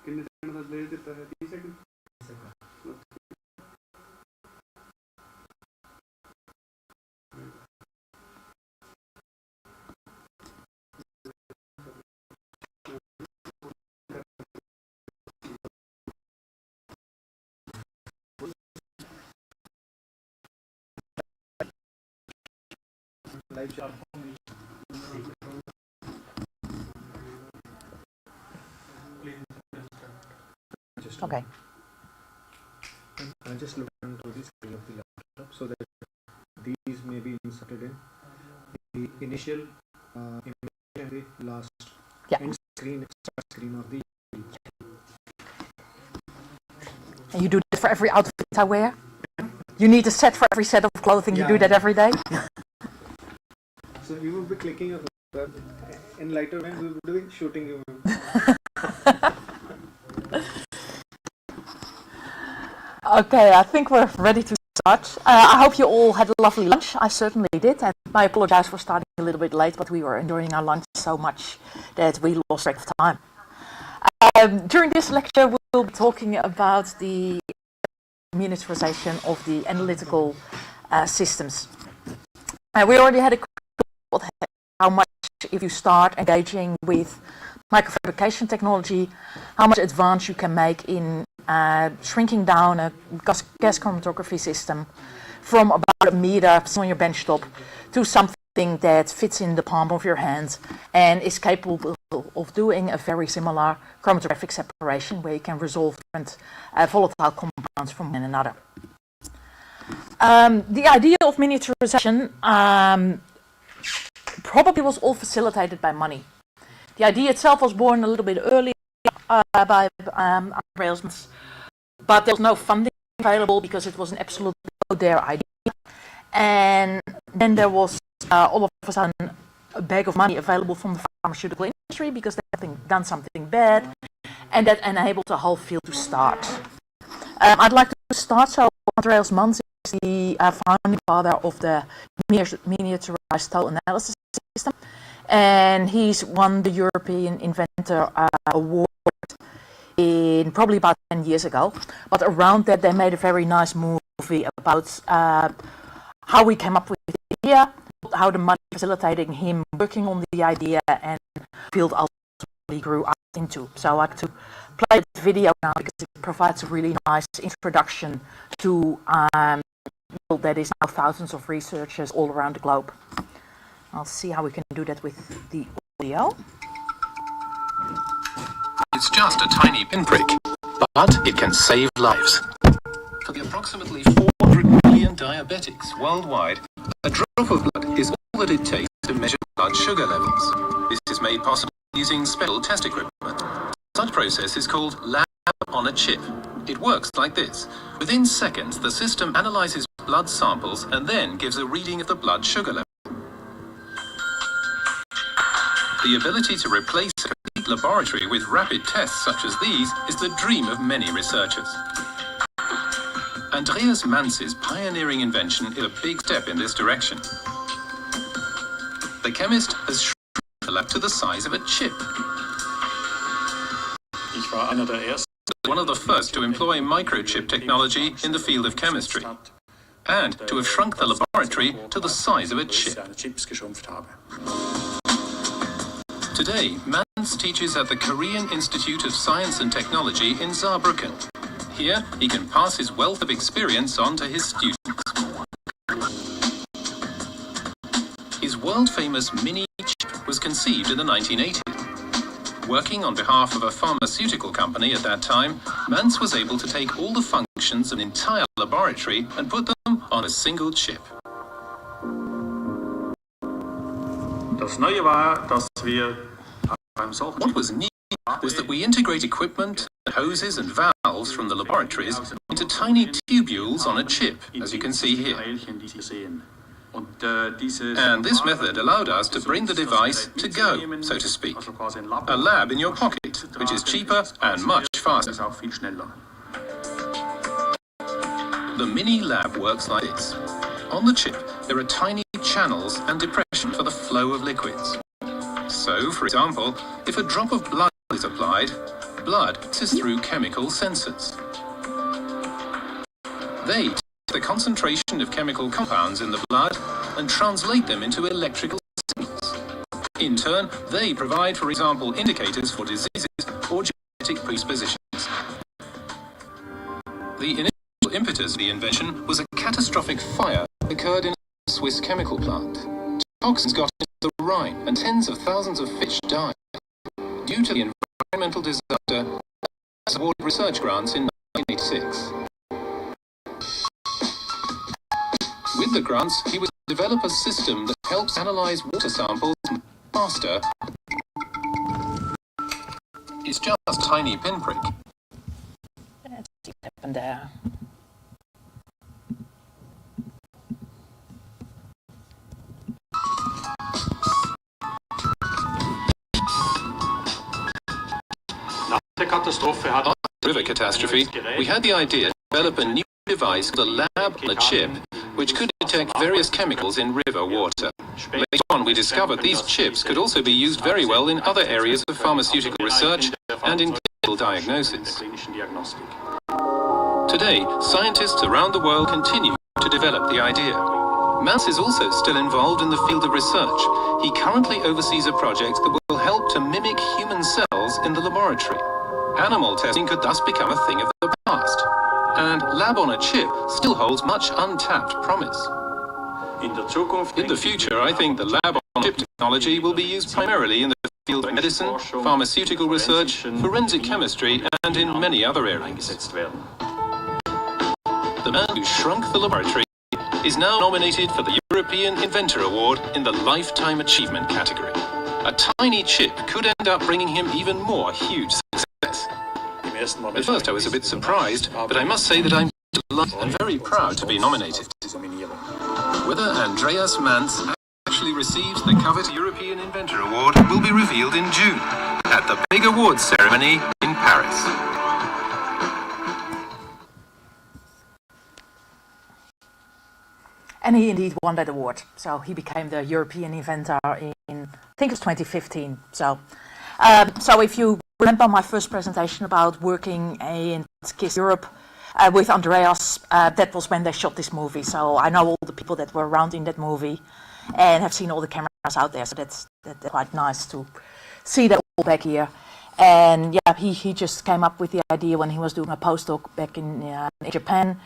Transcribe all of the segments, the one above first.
कितने सेकंड तक ले देता है? 30 second. Okay. I just looked into the screen of the laptop so that these may be inserted in the initial image and the last end screen, start screen of the. And you do that for every outfit I wear? You need a set for every set of clothing, you do that every day? So you will be clicking in lighter when we will be doing shooting you. Okay, I think we're ready to start. I hope you all had a lovely lunch. I certainly did, and I apologize for starting a little bit late, but we were enjoying our lunch so much that we lost track of time. During this lecture, we'll be talking about the miniaturization of the analytical systems. We already had a quick how much, if you start engaging with microfabrication technology, how much advance you can make in shrinking down a gas chromatography system from about a meter on your benchtop to something that fits in the palm of your hand and is capable of doing a very similar chromatographic separation where you can resolve different volatile compounds from one another. The idea of miniaturization probably was all facilitated by money. The idea itself was born a little bit earlier by railsmiths, but there was no funding available because it was an absolutely out there idea. And then there was all of a sudden a bag of money available from the pharmaceutical industry because they had done something bad, and that enabled the whole field to start. I'd like to start, so Andreas Mans is the founding father of the miniaturized total analysis system, and he's won the European Inventor Award in probably about 10 years ago. But around that they made a very nice movie about how we came up with the idea, how the money facilitating him working on the idea, and the field ultimately grew up into. So I like to play the video now because it provides a really nice introduction to that is now thousands of researchers all around the globe. I'll see how we can do that with the audio. It's just a tiny pinprick, but it can save lives. For the approximately 400 million diabetics worldwide, a drop of blood is all that it takes to measure blood sugar levels. This is made possible using special test equipment. Such process is called lab on a chip. It works like this. Within seconds, the system analyzes blood samples and then gives a reading of the blood sugar level. The ability to replace a complete laboratory with rapid tests such as these is the dream of many researchers. Andreas Manz's pioneering invention is a big step in this direction. The chemist has shrunk the lab to the size of a chip. One of the first to employ microchip technology in the field of chemistry, and to have shrunk the laboratory to the size of a chip. Today, Mans teaches at the Korean Institute of Science and Technology in Saarbrücken. Here, he can pass his wealth of experience on to his students. His world-famous mini-chip was conceived in the 1980s. Working on behalf of a pharmaceutical company at that time, Mans was able to take all the functions of an entire laboratory and put them on a single chip. What was new was that we integrate equipment, hoses and valves from the laboratories into tiny tubules on a chip, as you can see here. And this method allowed us to bring the device to go, so to speak. A lab in your pocket, which is cheaper and much faster. The mini lab works like this. On the chip, there are tiny channels and depression for the flow of liquids. So, for example, if a drop of blood is applied, blood passes through chemical sensors. They take the concentration of chemical compounds in the blood and translate them into electrical signals. In turn, they provide, for example, indicators for diseases or genetic predispositions. The initial impetus of the invention was a catastrophic fire that occurred in a Swiss chemical plant. Toxins got into the Rhine and tens of thousands of fish died. Due to the environmental disaster, he awarded research grants in 1986. With the grants, he was to develop a system that helps analyze water samples faster. It's just a tiny pinprick. Let's see what happened there. After the river catastrophe, we had the idea to develop a new device, the lab on a chip, which could detect various chemicals in river water. Later on, we discovered these chips could also be used very well in other areas of pharmaceutical research and in clinical diagnosis. Today, scientists around the world continue to develop the idea. Mans is also still involved in the field of research. He currently oversees a project that will help to mimic human cells in the laboratory. Animal testing could thus become a thing of the past. And lab on a chip still holds much untapped promise. In the future, I think the lab on chip technology will be used primarily in the field of medicine, pharmaceutical research, forensic chemistry, and in many other areas. The man who shrunk the laboratory is now nominated for the European Inventor Award in the Lifetime Achievement category. A tiny chip could end up bringing him even more huge success. At first I was a bit surprised, but I must say that I'm delighted and very proud to be nominated. Whether Andreas Mans actually receives the coveted European Inventor Award will be revealed in June at the big awards ceremony in Paris. And he indeed won that award. So he became the European inventor in, I think it was 2015. So if you remember my first presentation about working in KISS Europe with Andreas, that was when they shot this movie. So I know all the people that were around in that movie and have seen all the cameras out there. So that's quite nice to see that all back here. And yeah, he just came up with the idea when he was doing a postdoc back in Japan,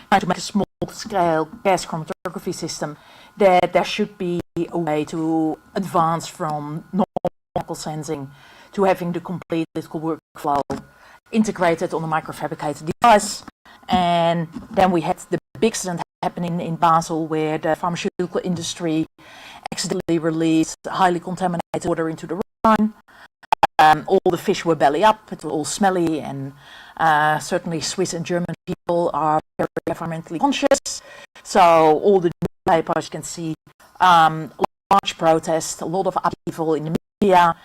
trying to make a small-scale gas chromatography system, that there should be a way to advance from normal chemical sensing to having the complete electrical workflow integrated on a microfabricated device. And then we had the big accident happening in Basel, where the pharmaceutical industry accidentally released highly contaminated water into the Rhine. All the fish were belly up, it was all smelly, and certainly Swiss and German people are very environmentally conscious. So all the newspapers, you can see large protests, a lot of upheaval in the media,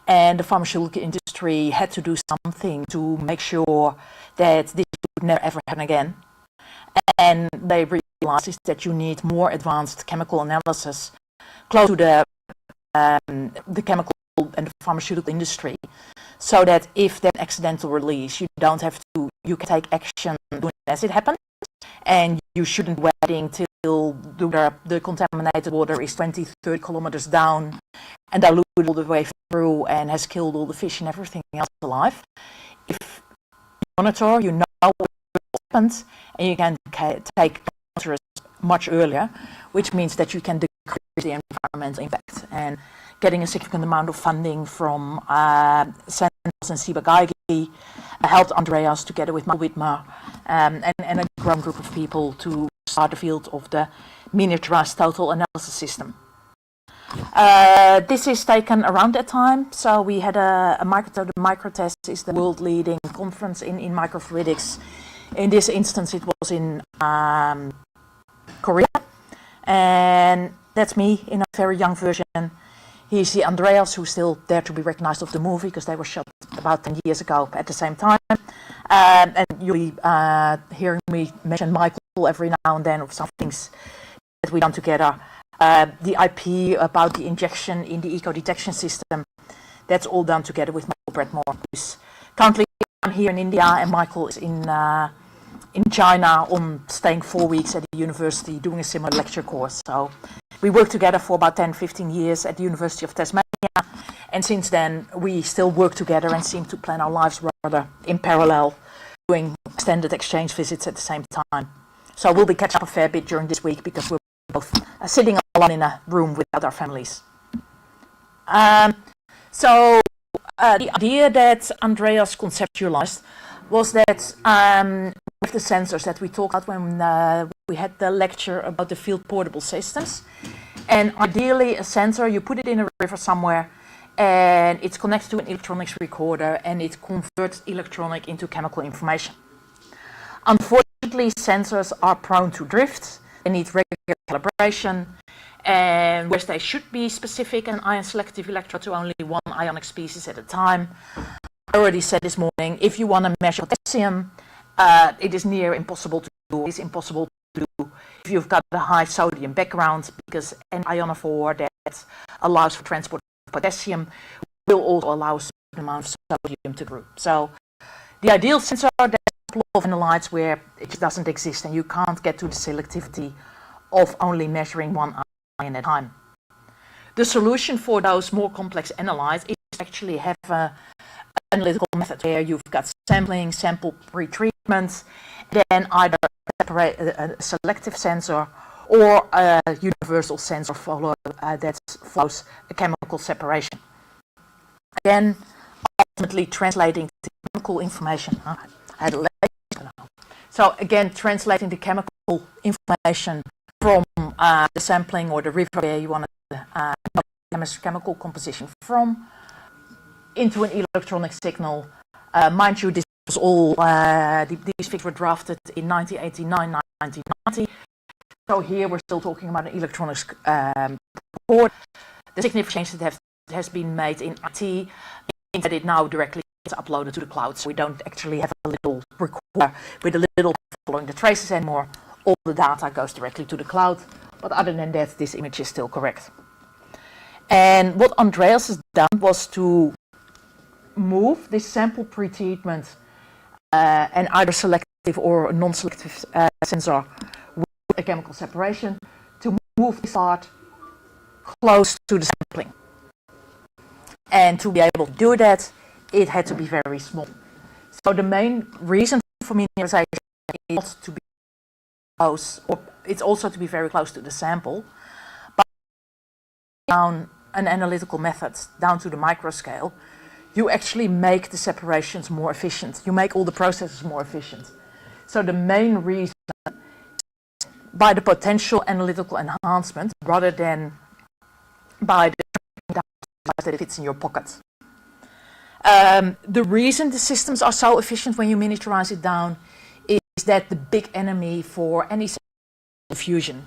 and the pharmaceutical industry had to do something to make sure that this would never ever happen again. And they realized is that you need more advanced chemical analysis close to the chemical and the pharmaceutical industry, so that if there's an accidental release, you don't have to, you can take action as it happens, and you shouldn't waiting till the contaminated water is 20-30 kilometers down and diluted all the way through and has killed all the fish and everything else alive. If you monitor, you know what happened, and you can take measures much earlier, which means that you can decrease the environmental impact. And getting a significant amount of funding from Sanders and Ciba-Geigy helped Andreas, together with Whitmer and a growing group of people, to start the field of the miniaturized total analysis system. This is taken around that time. So we had the Microtest is the world leading conference in microfluidics. In this instance, it was in Korea, and that's me in a very young version. Here's the Andreas, who's still there to be recognized of the movie, because they were shot about 10 years ago at the same time. And you'll be hearing me mention Michael every now and then of some things that we've done together. The IP about the injection in the eco detection system, that's all done together with Michael Bradmore, who's currently here in India, and Michael is in China on staying 4 weeks at the university doing a similar lecture course. So we worked together for about 10-15 years at the University of Tasmania, and since then we still work together and seem to plan our lives rather in parallel, doing extended exchange visits at the same time. So we'll be catching up a fair bit during this week because we're both sitting alone in a room without our families. So the idea that Andreas conceptualized was that with the sensors that we talked about when we had the lecture about the field portable systems, and ideally a sensor, you put it in a river somewhere and it's connected to an electronics recorder and it converts electronic into chemical information. Unfortunately, sensors are prone to drift, they need regular calibration, and whereas they should be specific and ion selective electrode to only one ionic species at a time. I already said this morning, if you want to measure potassium, it is near impossible to do. It's impossible to do if you've got a high sodium background, because an ionophore that allows for transport of potassium will also allow a certain amount of sodium to group. So the ideal sensor, there's a couple of analytes where it just doesn't exist and you can't get to the selectivity of only measuring one ion at a time. The solution for those more complex analytes is actually have an analytical method where you've got sampling, sample pre-treatment, then either a selective sensor or a universal sensor that follows a chemical separation. Again, ultimately translating the chemical information. So again, translating the chemical information from the sampling or the river where you want to know chemical composition from into an electronic signal. Mind you, this was all, these figures were drafted in 1989, 1990. So here we're still talking about an electronics report. The significant change that has been made in IT means that it now directly gets uploaded to the cloud. So we don't actually have a little recorder with a little following the traces anymore. All the data goes directly to the cloud. But other than that, this image is still correct. And what Andreas has done was to move this sample pre-treatment and either selective or non-selective sensor with a chemical separation to move this part close to the sampling. And to be able to do that, it had to be very small. So the main reason for miniaturization is to be close, or it's also to be very close to the sample, but down an analytical method down to the microscale, you actually make the separations more efficient. You make all the processes more efficient. So the main reason by the potential analytical enhancement rather than by the that it fits in your pocket. The reason the systems are so efficient when you miniaturize it down is that the big enemy for any system is the fusion.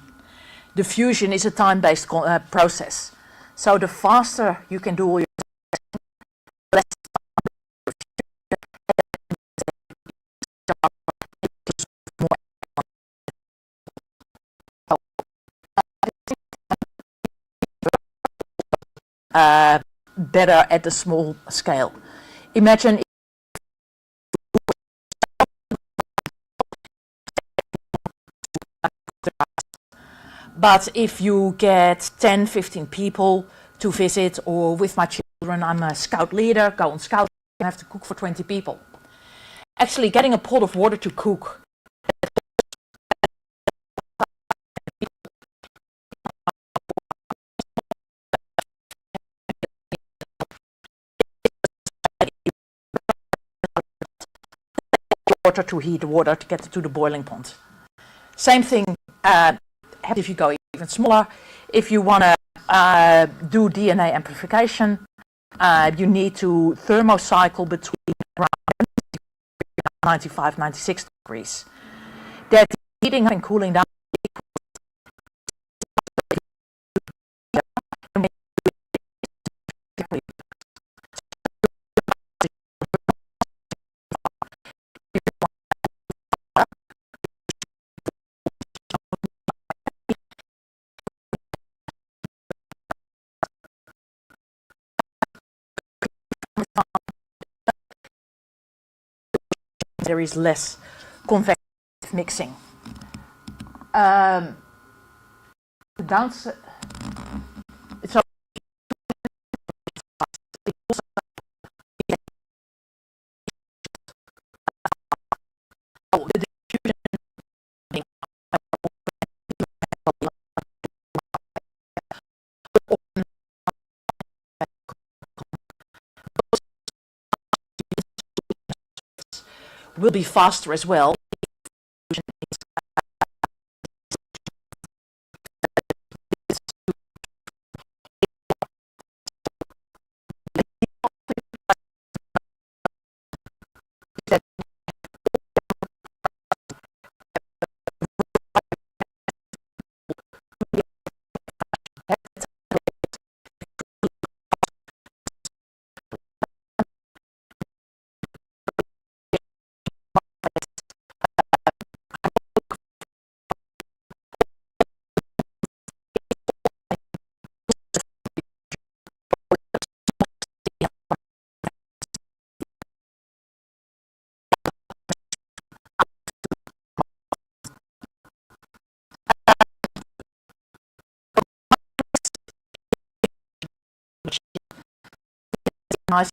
The fusion is a time-based process. So the faster you can do all your less better at a small scale. Imagine but if you get 10-15 people to visit, or with my children, I'm a scout leader, go on scout, you have to cook for 20 people. Actually getting a pot of water to cook water to heat the water to get it to the boiling point. Same thing if you go even smaller. If you want to do DNA amplification, you need to thermocycle between around 95-96 degrees. That heating and cooling down there is less convective mixing. The downside, so the diffusion will be faster as well. Nice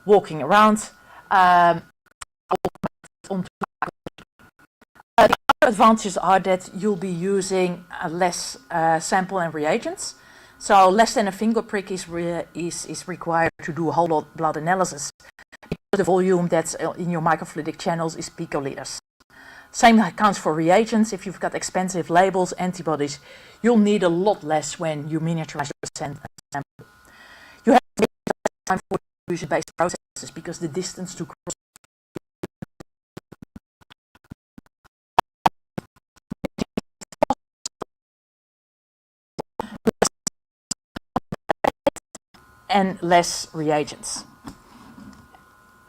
walking around. The other advantages are that you'll be using less sample and reagents. So less than a finger prick is required to do a whole lot blood analysis. The volume that's in your microfluidic channels is picoliters. Same counts for reagents. If you've got expensive labels, antibodies, you'll need a lot less when you miniaturize your sample. You have time for diffusion-based processes because the distance to cross and less reagents.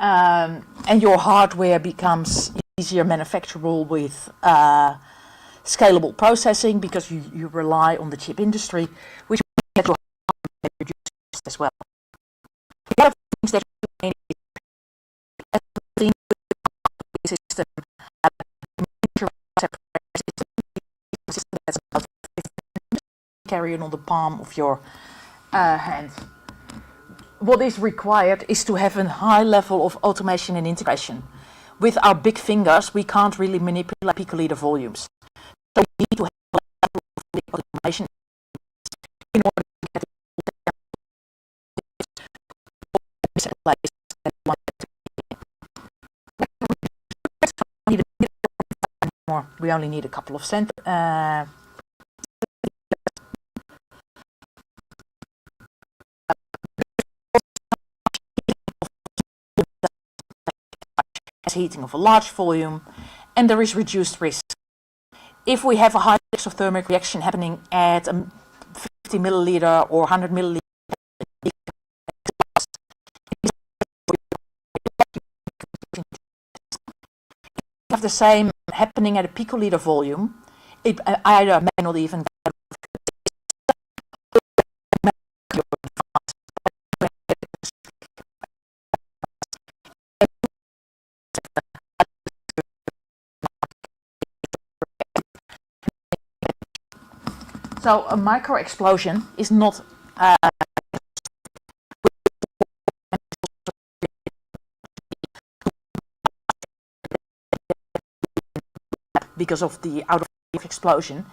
And your hardware becomes easier manufacturable with scalable processing because you rely on the chip industry, which means that your hardware reduces as well. The other things that you need is a system that's about 15 carry it on the palm of your hand. What is required is to have a high level of automation and integration. With our big fingers, we can't really manipulate picoliter volumes. So we need to have a level of automation in order to get we only need a couple of cent. Heating of a large volume, and there is reduced risk. If we have a high exothermic reaction happening at 50 milliliter or 100 milliliter, have the same happening at a picoliter volume, it either may not even so a micro explosion is not because of the out of explosion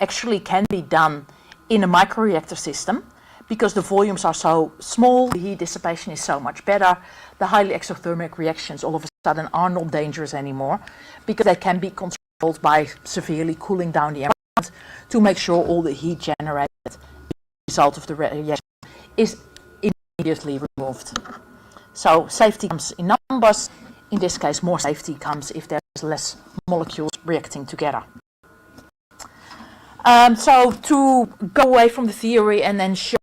actually can be done in a microreactor system because the volumes are so small, the heat dissipation is so much better, the highly exothermic reactions all of a sudden are not dangerous anymore because they can be controlled by severely cooling down the environment to make sure all the heat generated as a result of the reaction is immediately removed. So safety comes in numbers. In this case, more safety comes if there's less molecules reacting together. So to go away from the theory and then show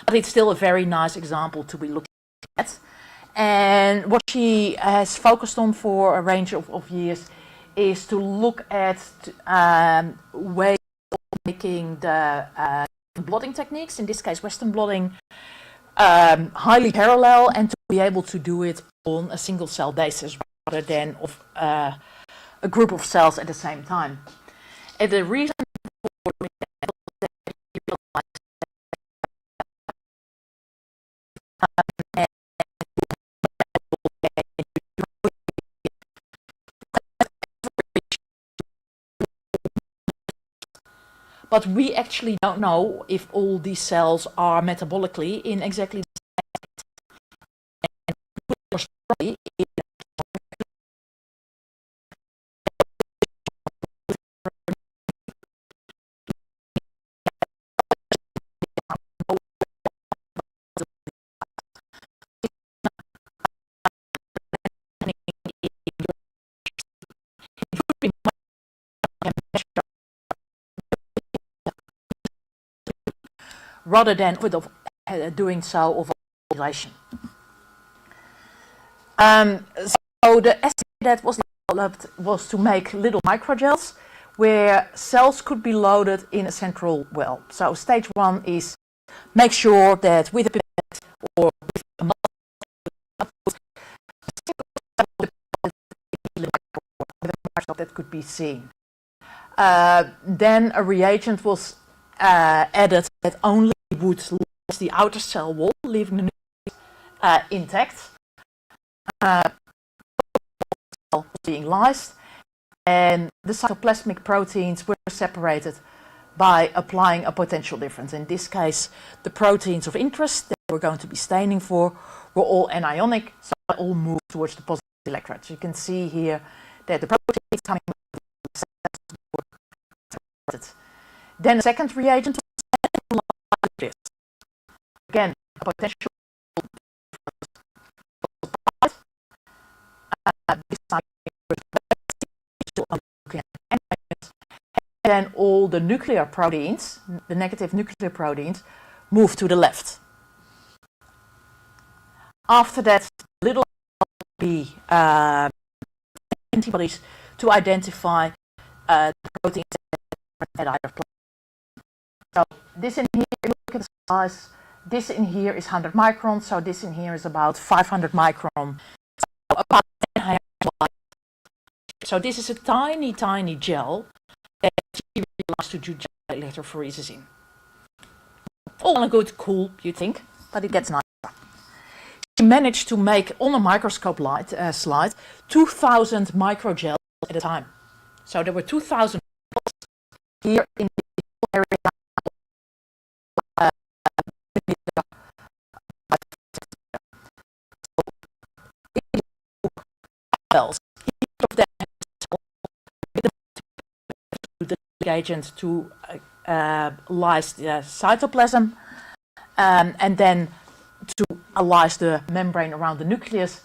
but it's still a very nice example to be looking at. And what she has focused on for a range of years is to look at ways of making the blotting techniques, in this case Western blotting, highly parallel, and to be able to do it on a single cell basis rather than of a group of cells at the same time. And the reason for doing that is that you realize but we actually don't know if all these cells are metabolically in exactly the same. Rather than doing so of a population. So the essay that was developed was to make little microgels where cells could be loaded in a central well. So stage one is make sure that with a pipette or with a microscope that could be seen. Then a reagent was added that only would lyse the outer cell wall, leaving the nucleus intact. Being lysed, and the cytoplasmic proteins were separated by applying a potential difference. In this case, the proteins of interest that we're going to be staining for were all anionic, so they all moved towards the positive electrode. So you can see here that the proteins coming were separated. Then a second reagent was like this. Again, a potential and then all the nuclear proteins, the negative nuclear proteins, move to the left. After that, little antibodies to identify the proteins at either place. So this in here, look at the size. This in here is 100 microns, so this in here is about 500 micron. So about 10 So this is a tiny, tiny gel that she realized to do electrophoresis in. All on a good, cool, you think, but it gets nicer. She managed to make on a microscope slide 2,000 microgels at a time. So there were 2,000 here in this area. Each of them the agent to lyse the cytoplasm and then to lyse the membrane around the nucleus.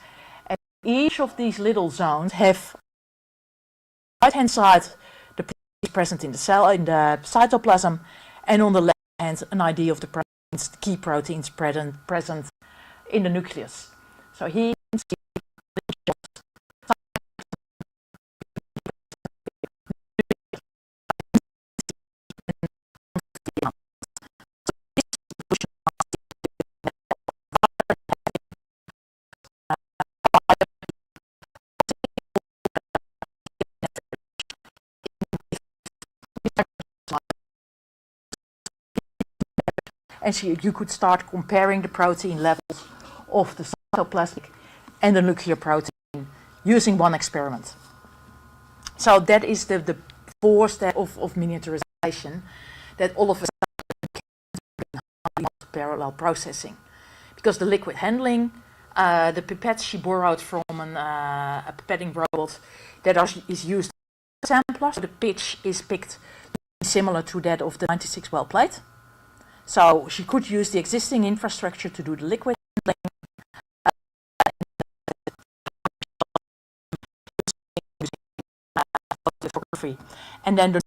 And each of these little zones have on the right hand side the proteins present in the cell, in the cytoplasm, and on the left hand an idea of the proteins, the key proteins present in the nucleus. So here you can see and you could start comparing the protein levels of the cytoplasmic and the nuclear protein using one experiment. So that is the fourth step of miniaturization, that all of a sudden can parallel processing. Because the liquid handling, the pipettes she borrowed from a pipetting robot that is used as a sampler, so the pitch is picked similar to that of the 96 well plate. So she could use the existing infrastructure to do the liquid handling. And then the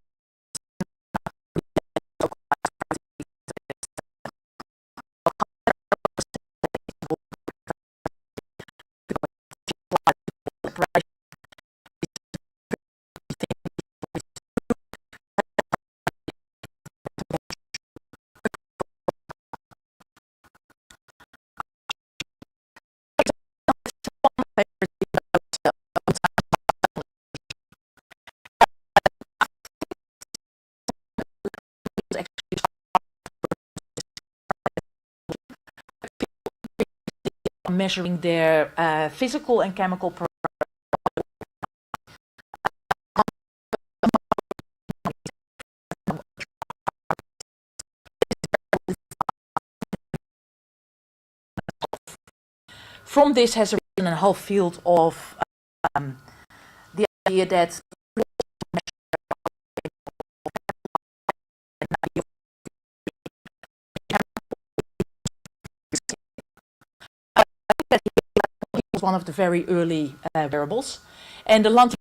measuring their physical and chemical properties. From this has arisen a whole field of the idea that was one of the very early wearables, and the London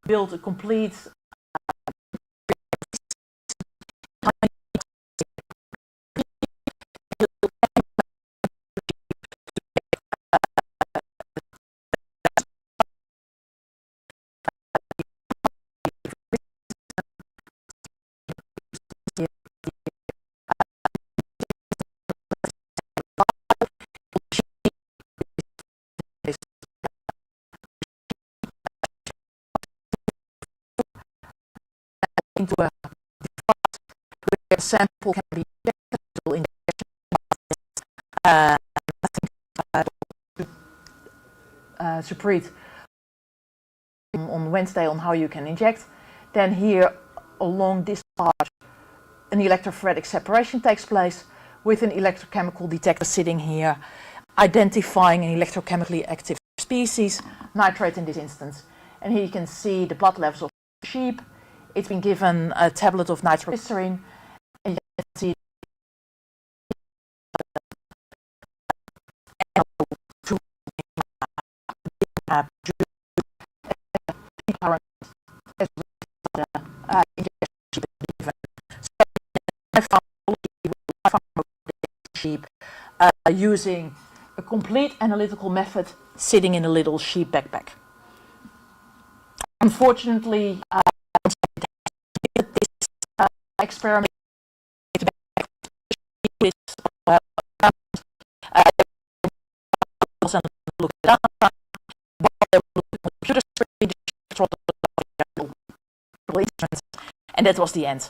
built a complete into a device where a sample can be injected in Suprit on Wednesday on how you can inject. Then here along this part an electrophoretic separation takes place with an electrochemical detector sitting here identifying an electrochemically active species, nitrate in this instance. And here you can see the blood levels of sheep. It's been given a tablet of nitroglycerin, and you can see sheep using a complete analytical method sitting in a little sheep backpack. Unfortunately, this experiment and that was the end.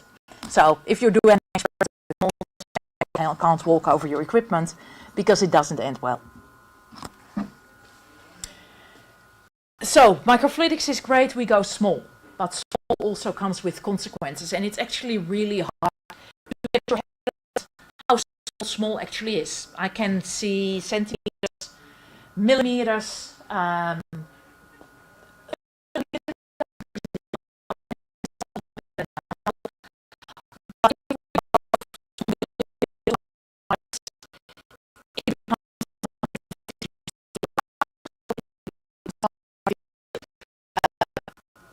So if you do an experiment, you can't walk over your equipment because it doesn't end well. So microfluidics is great, we go small, but small also comes with consequences, and it's actually really hard to get your head how small actually is. I can see centimeters, millimeters,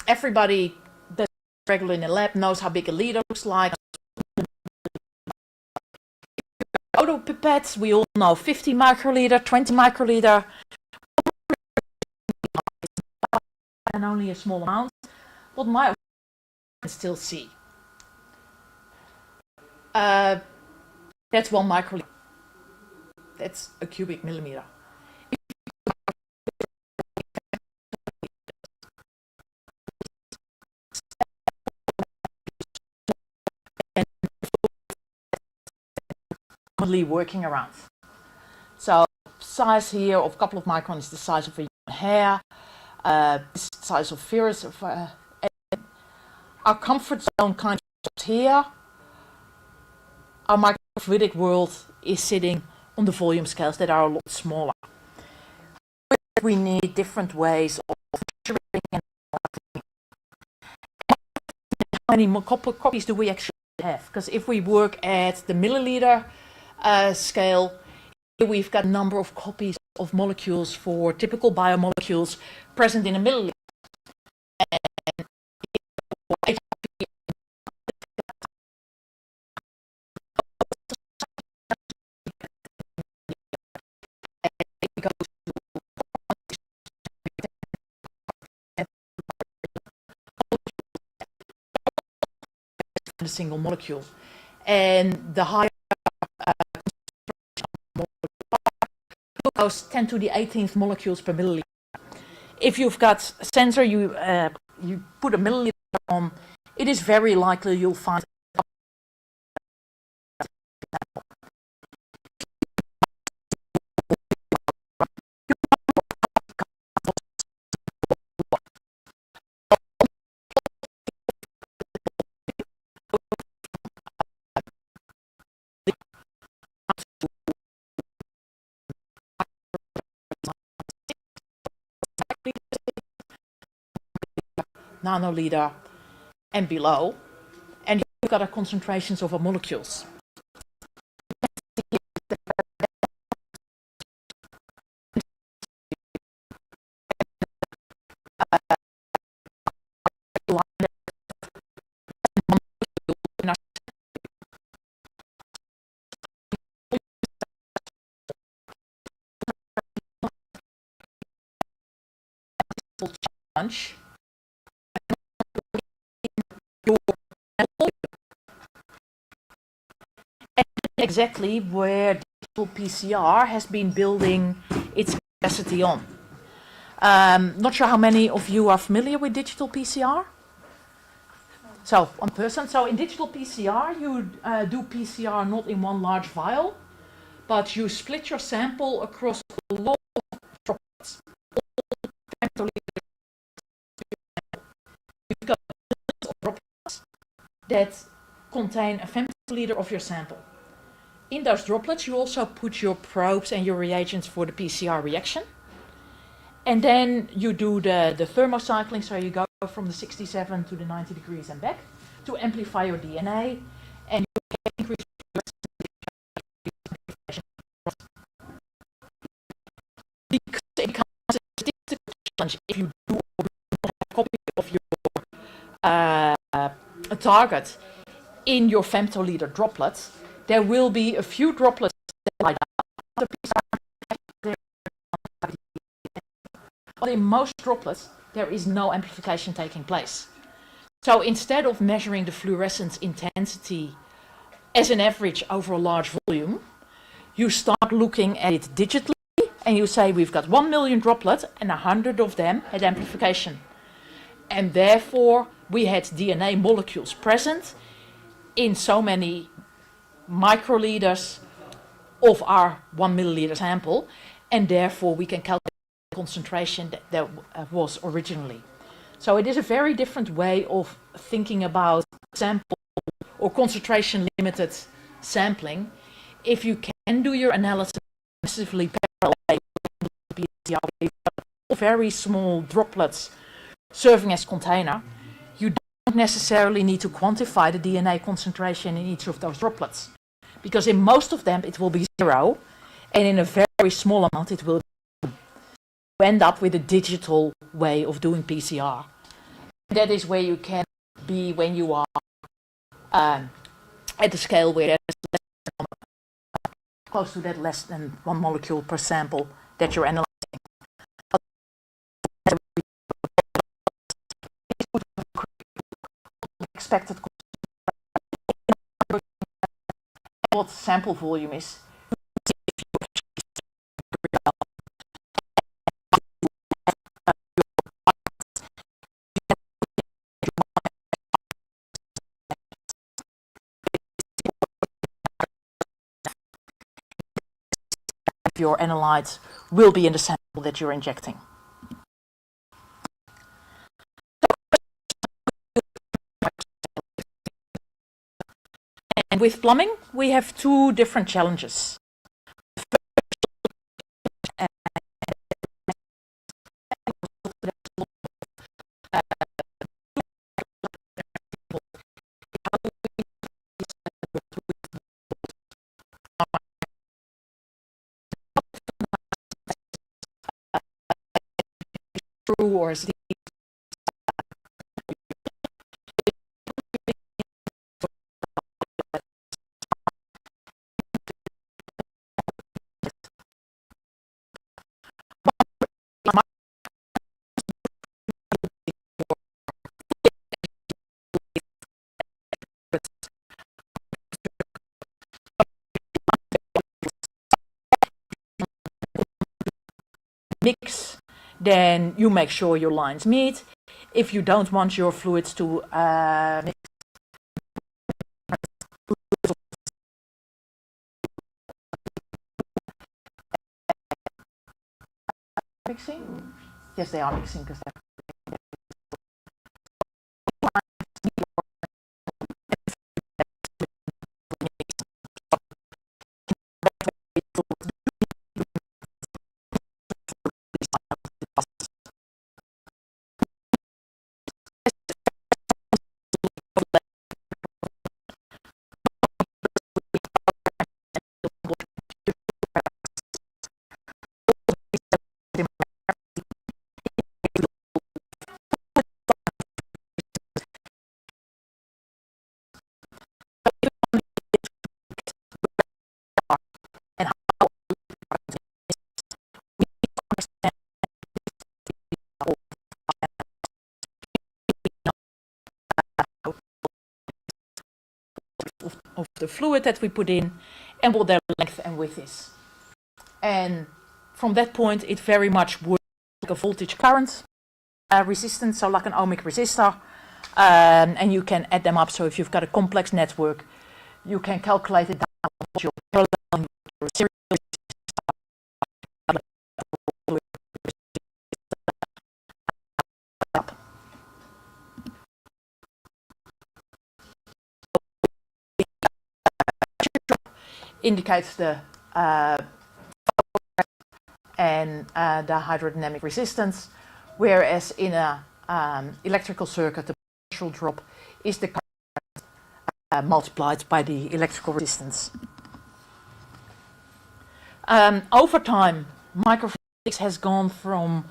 everybody that's regular in the lab knows how big a liter looks like. Auto pipettes, we all know 50 microliter, 20 microliter, and only a small amount. What my can still see. That's 1 microliter. That's a cubic millimeter. Working around. So size here of a couple of microns is the size of a human hair, size of virus. Our comfort zone kind of here. Our microfluidic world is sitting on the volume scales that are a lot smaller. We need different ways of measuring and how many more copies do we actually have? Because if we work at the milliliter scale, here we've got a number of copies of molecules for typical biomolecules present in a milliliter. And a single molecule, and the higher goes 10 to the 18th molecules per milliliter. If you've got a sensor, you put a milliliter on, it is very likely you'll find nanoliter and below, and you've got concentrations of molecules. Challenge exactly where digital PCR has been building its capacity on. Not sure how many of you are familiar with digital PCR. So, one person. So, in digital PCR, you do PCR not in one large vial, but you split your sample across a lot of droplets. You've got droplets that contain a femtoliter of your sample. In those droplets, you also put your probes and your reagents for the PCR reaction. And then you do the thermocycling, so you go from the 67 to the 90 degrees and back to amplify your DNA, and you can increase because it becomes a statistical challenge if you do a copy of your target in your femtoliter droplets. There will be a few droplets that light up. But in most droplets, there is no amplification taking place. So instead of measuring the fluorescence intensity as an average over a large volume, you start looking at it digitally and you say we've got 1 million droplets and 100 of them had amplification. And therefore, we had DNA molecules present in so many microliters of our 1 milliliter sample, and therefore we can calculate the concentration that was originally. So it is a very different way of thinking about sample or concentration limited sampling. If you can do your analysis massively parallel with PCR, very small droplets serving as container, you don't necessarily need to quantify the DNA concentration in each of those droplets, because in most of them it will be 0, and in a very small amount it will end up with a digital way of doing PCR. That is where you can be when you are at the scale where there's close to that less than 1 molecule per sample that you're analyzing. Expected what sample volume is. Your analytes will be in the sample that you're injecting. And with plumbing, we have two different challenges. Or mix, then you make sure your lines meet. If you don't want your fluids to mix, mixing? Yes, they are mixing because they're of the fluid that we put in and what their length and width is. And from that point, it very much works like a voltage current resistance, so like an ohmic resistor. And you can add them up. So if you've got a complex network, you can calculate it down to your parallel, your series. Indicates the and the hydrodynamic resistance, whereas in a electrical circuit, the potential drop is the current multiplied by the electrical resistance. Over time, microphysics has gone from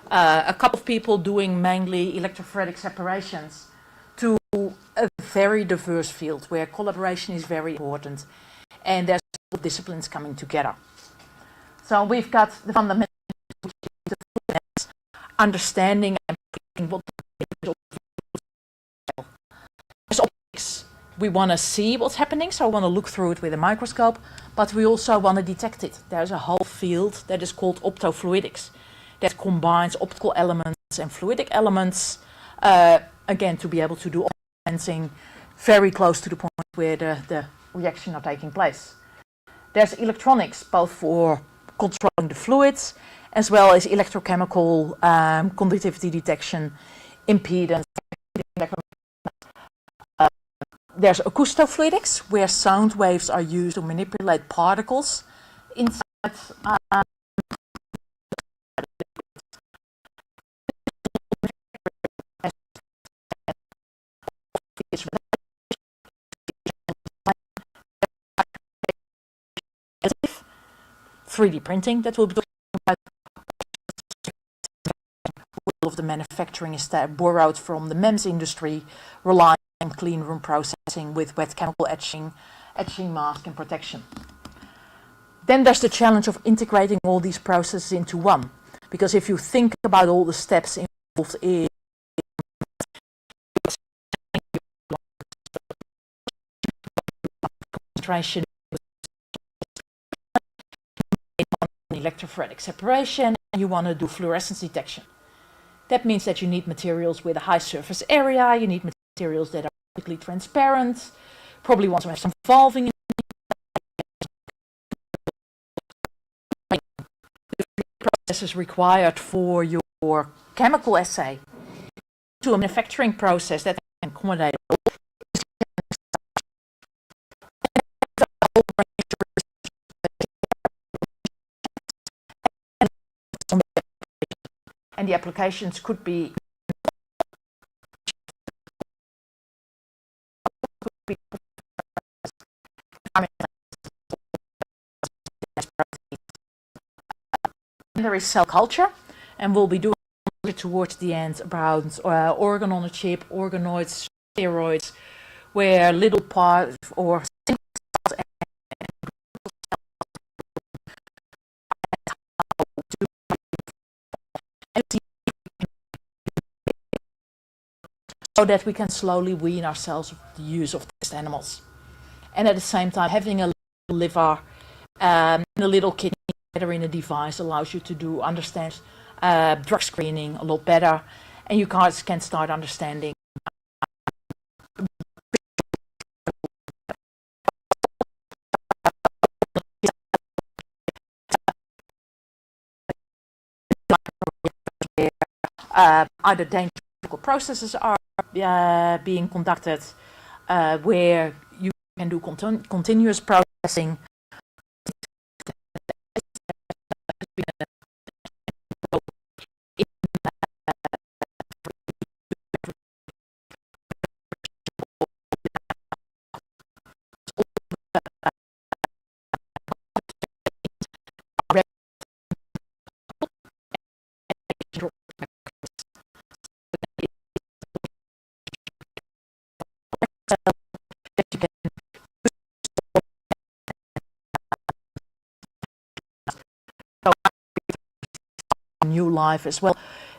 a couple of people doing mainly electrophoretic separations to a very diverse field where collaboration is very important, and there's disciplines coming together. So we've got the fundamentals, which is the understanding and what as optics. We want to see what's happening, so we want to look through it with a microscope, but we also want to detect it. There's a whole field that is called optofluidics that combines optical elements and fluidic elements, again, to be able to do sensing very close to the point where the reaction are taking place. There's electronics, both for controlling the fluids, as well as electrochemical conductivity detection, impedance. There's acoustofluidics, where sound waves are used to manipulate particles inside (3D printing) that will be about. All of the manufacturing is borrowed from the MEMS industry, relying on clean room processing with wet chemical etching, mask and protection. Then there's the challenge of integrating all these processes into one, because if you think about all the steps involved in concentration, electrophoretic separation, and you want to do fluorescence detection. That means that you need materials with a high surface area, you need materials that are perfectly transparent, probably want to have some valving. The processes required for your chemical assay to a manufacturing process that can accommodate all. And the applications could be there is cell culture, and we'll be doing towards the end about organ on a chip, organoids, steroids, where little parts or so that we can slowly wean ourselves of the use of test animals. And at the same time, having a liver and a little kidney together in a device allows you to understand drug screening a lot better, and you guys can start understanding either dangerous processes are being conducted, where you can do continuous processing. New life as well,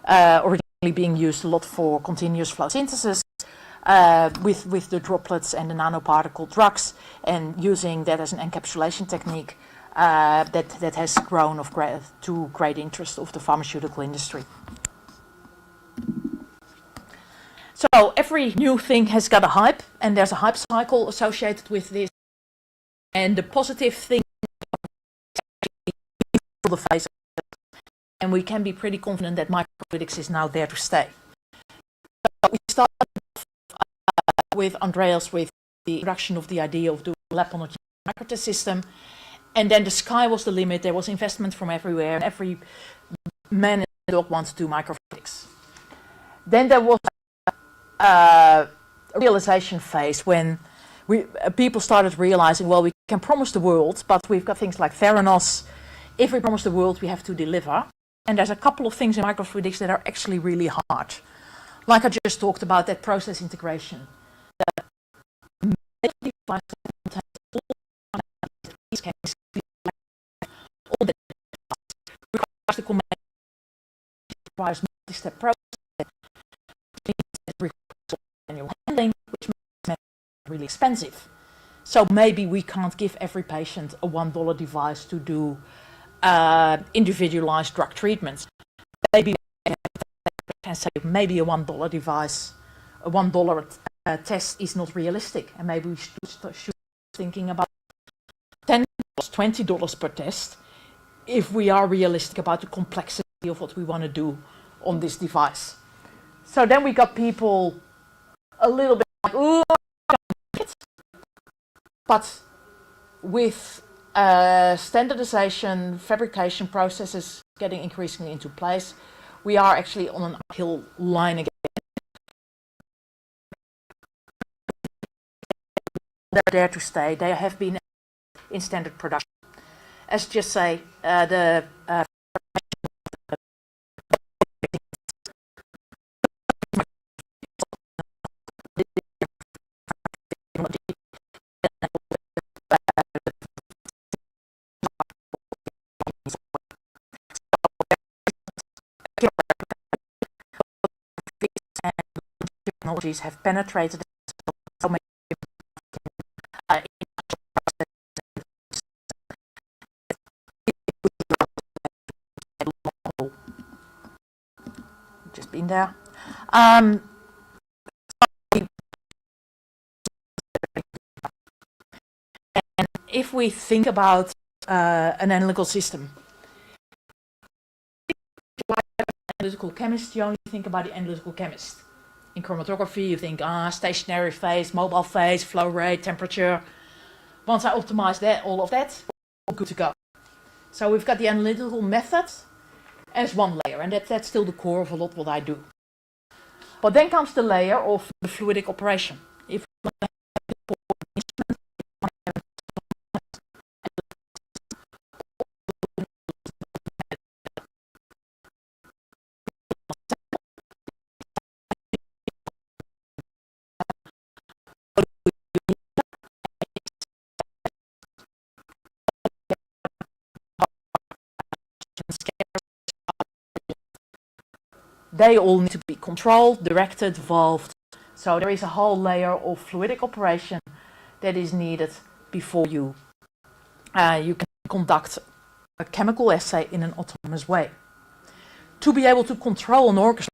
originally being used a lot for continuous flow synthesis, with the droplets and the nanoparticle drugs, and using that as an encapsulation technique that has grown to great interest of the pharmaceutical industry. So every new thing has got a hype, and there's a hype cycle associated with this. And the positive thing is the phase, and we can be pretty confident that microfluidics is now there to stay. So we started with Andreas with the introduction of the idea of doing a lab on a microtest system, and then the sky was the limit. There was investment from everywhere, and every man and dog wants to do microfluidics. Then there was a realization phase when people started realizing, well, we can promise the world, but we've got things like Theranos. If we promise the world, we have to deliver. And there's a couple of things in microfluidics that are actually really hard. Like I just talked about, that process integration. All that requires the combination, requires multi-step process, manual handling, which makes it really expensive. So maybe we can't give every patient a $1 device to do individualized drug treatments. Maybe we can say maybe a $1 device, a $1 test is not realistic, and maybe we should thinking about $10, $20 per test if we are realistic about the complexity of what we want to do on this device. So then we got people a little bit like, ooh, but with standardization, fabrication processes getting increasingly into place, we are actually on an uphill line again. They're there to stay. They have been in standard production. As just say, the technologies have penetrated so many just been there. And if we think about an analytical system, analytical chemist, you only think about the analytical chemist. In chromatography, you think, stationary phase, mobile phase, flow rate, temperature. Once I optimize that, all of that, we're good to go. So we've got the analytical method as one layer, and that's still the core of a lot what I do. But then comes the layer of the fluidic operation. If they all need to be controlled, directed, valved. So there is a whole layer of fluidic operation that is needed before you can conduct a chemical assay in an autonomous way. To be able to control and orchestrate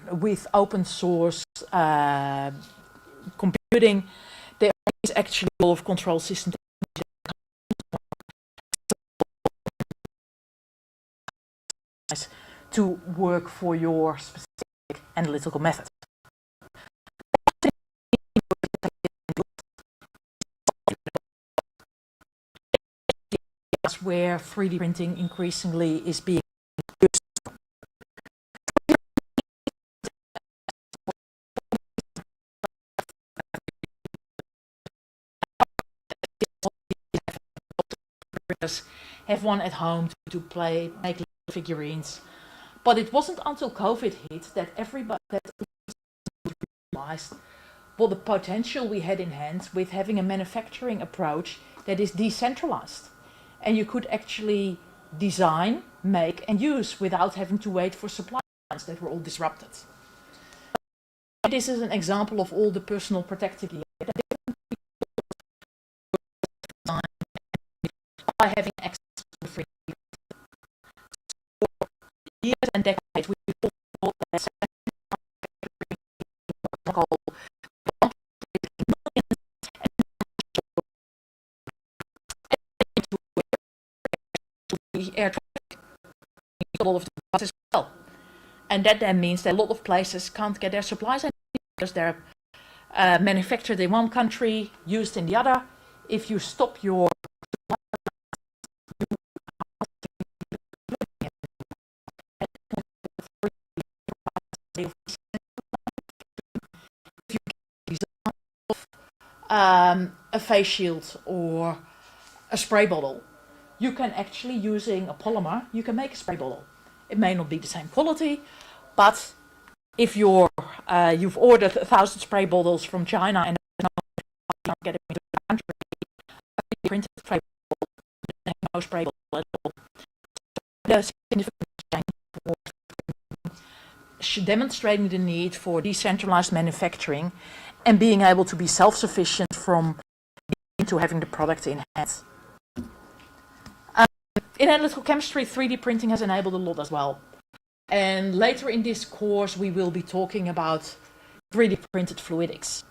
with open source computing, there is actually a lot of control system to work for your specific analytical method. That's where 3D printing increasingly is being used. printers, have one at home to make little figurines. But it wasn't until COVID hit that everybody realized what the potential we had in hand with having a manufacturing approach that is decentralized. And you could actually design, make and use without having to wait for supply lines that were all disrupted. This is an example of all the personal protective gear that different people design by having access to 3D. For years and decades, we thought that air traffic, all of the buses as well. And that then means that a lot of places can't get their supplies because they're manufactured in one country, used in the other. If you stop your a face shield or a spray bottle, you can actually, using a polymer, you can make a spray bottle. It may not be the same quality, but if you've ordered 1,000 spray bottles from China and you can't get it into the country, a printed spray bottle and no spray bottle at all. There's significant change, demonstrating the need for decentralized manufacturing and being able to be self-sufficient from into having the product in hand. In analytical chemistry, 3D printing has enabled a lot as well. And later in this course, we will be talking about 3D printed fluidics.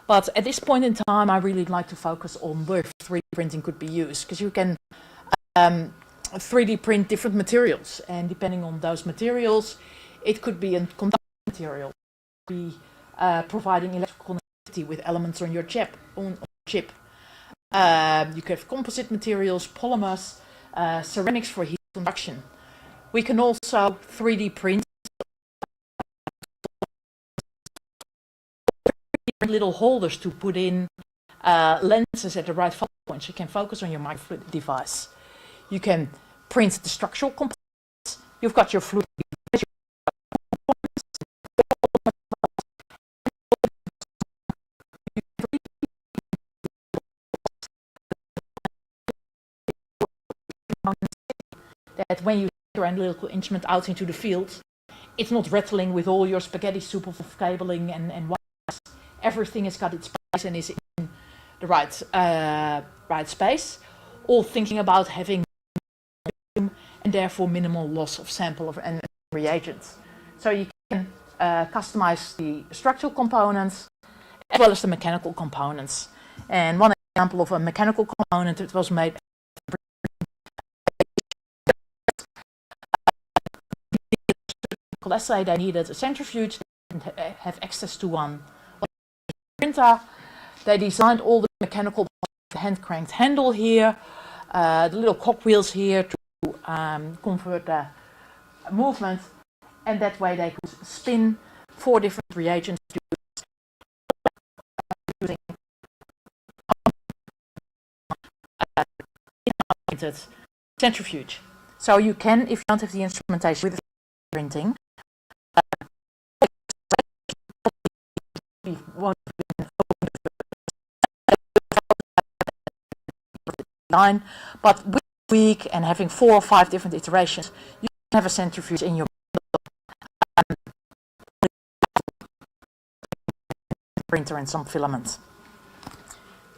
But at this point in time, I really like to focus on where 3D printing could be used, because you can 3D print different materials. And depending on those materials, it could be a conductive material, it could be providing electrical connectivity with elements on your chip. You could have composite materials, polymers, ceramics for heat conduction. We can also 3D print little holders to put in lenses at the right focal point, so you can focus on your microfluidic device. You can print the structural components. You've got your fluid device, that when you take your analytical instrument out into the field, it's not rattling with all your spaghetti soup of cabling and wires. Everything has got its place and is in the right space. All thinking about having and therefore minimal loss of sample and reagents. So you can customize the structural components as well as the mechanical components. And one example of a mechanical component that was made assay, they needed a centrifuge, they didn't have access to one printer. They designed all the mechanical hand cranked handle here, the little cogwheels here to convert the movement, and that way they could spin 4 different reagents using centrifuge. So you can, if you don't have the instrumentation with printing, but with a week and having 4 or 5 different iterations, you can have a centrifuge in your printer and some filaments.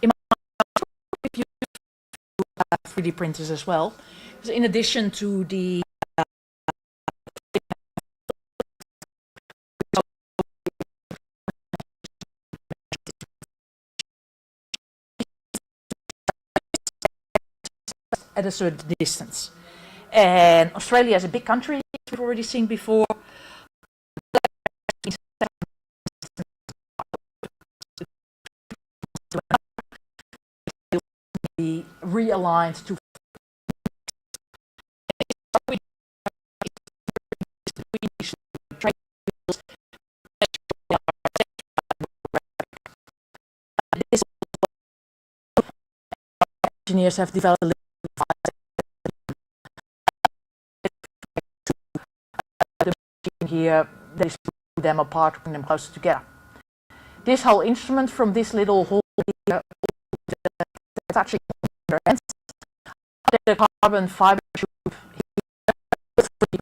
In my if you 3D printers as well, because in addition to the at a certain distance. And Australia is a big country, as we've already seen before. Be realigned to engineers have developed here, they split them apart, bring them closer together. This whole instrument from this little hole here, that's actually the ends. The carbon fiber tube here,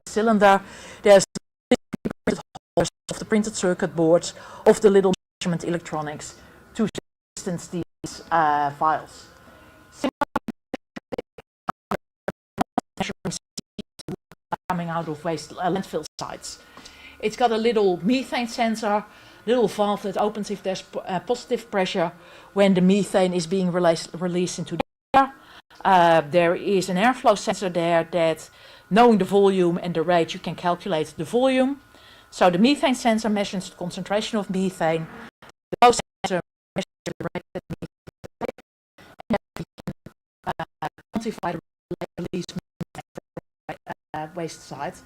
cylinder. There's of the printed circuit boards of the little measurement electronics to distance these files. Coming out of waste landfill sites. It's got a little methane sensor, little valve that opens if there's positive pressure when the methane is being released into the air. There is an airflow sensor there that, knowing the volume and the rate, you can calculate the volume. So the methane sensor measures the concentration of methane. The flow sensor measures the rate of methane. And then we can quantify the release waste site.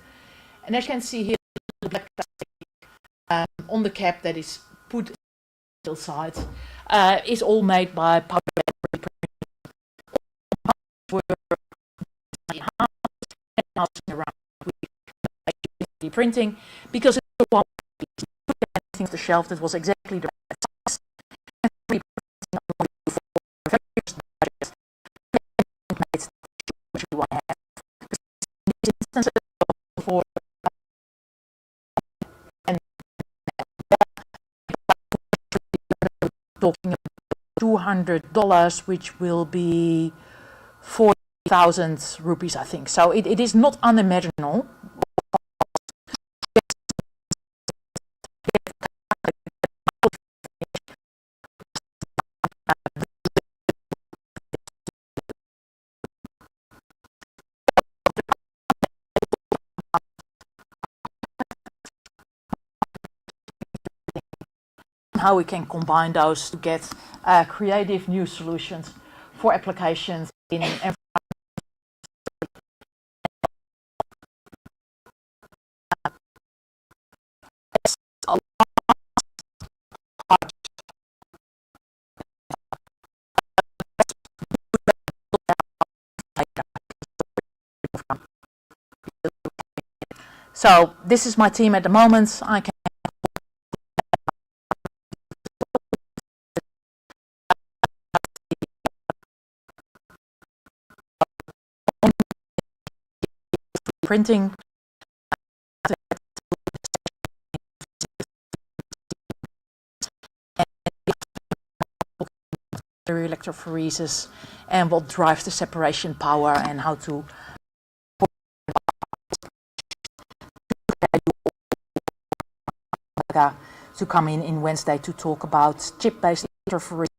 And as you can see here, the black plastic on the cap that is put on the site is all made by powder bed printing because it's one piece off the shelf that was exactly the right size. And for and talking about $200, which will be 40,000 rupees, I think. So it is not unimaginable. How we can combine those to get creative new solutions for applications in So this is my team at the moment. I can printing electrophoresis and what drives the separation power and how to come in Wednesday to talk about chip-based electrophoresis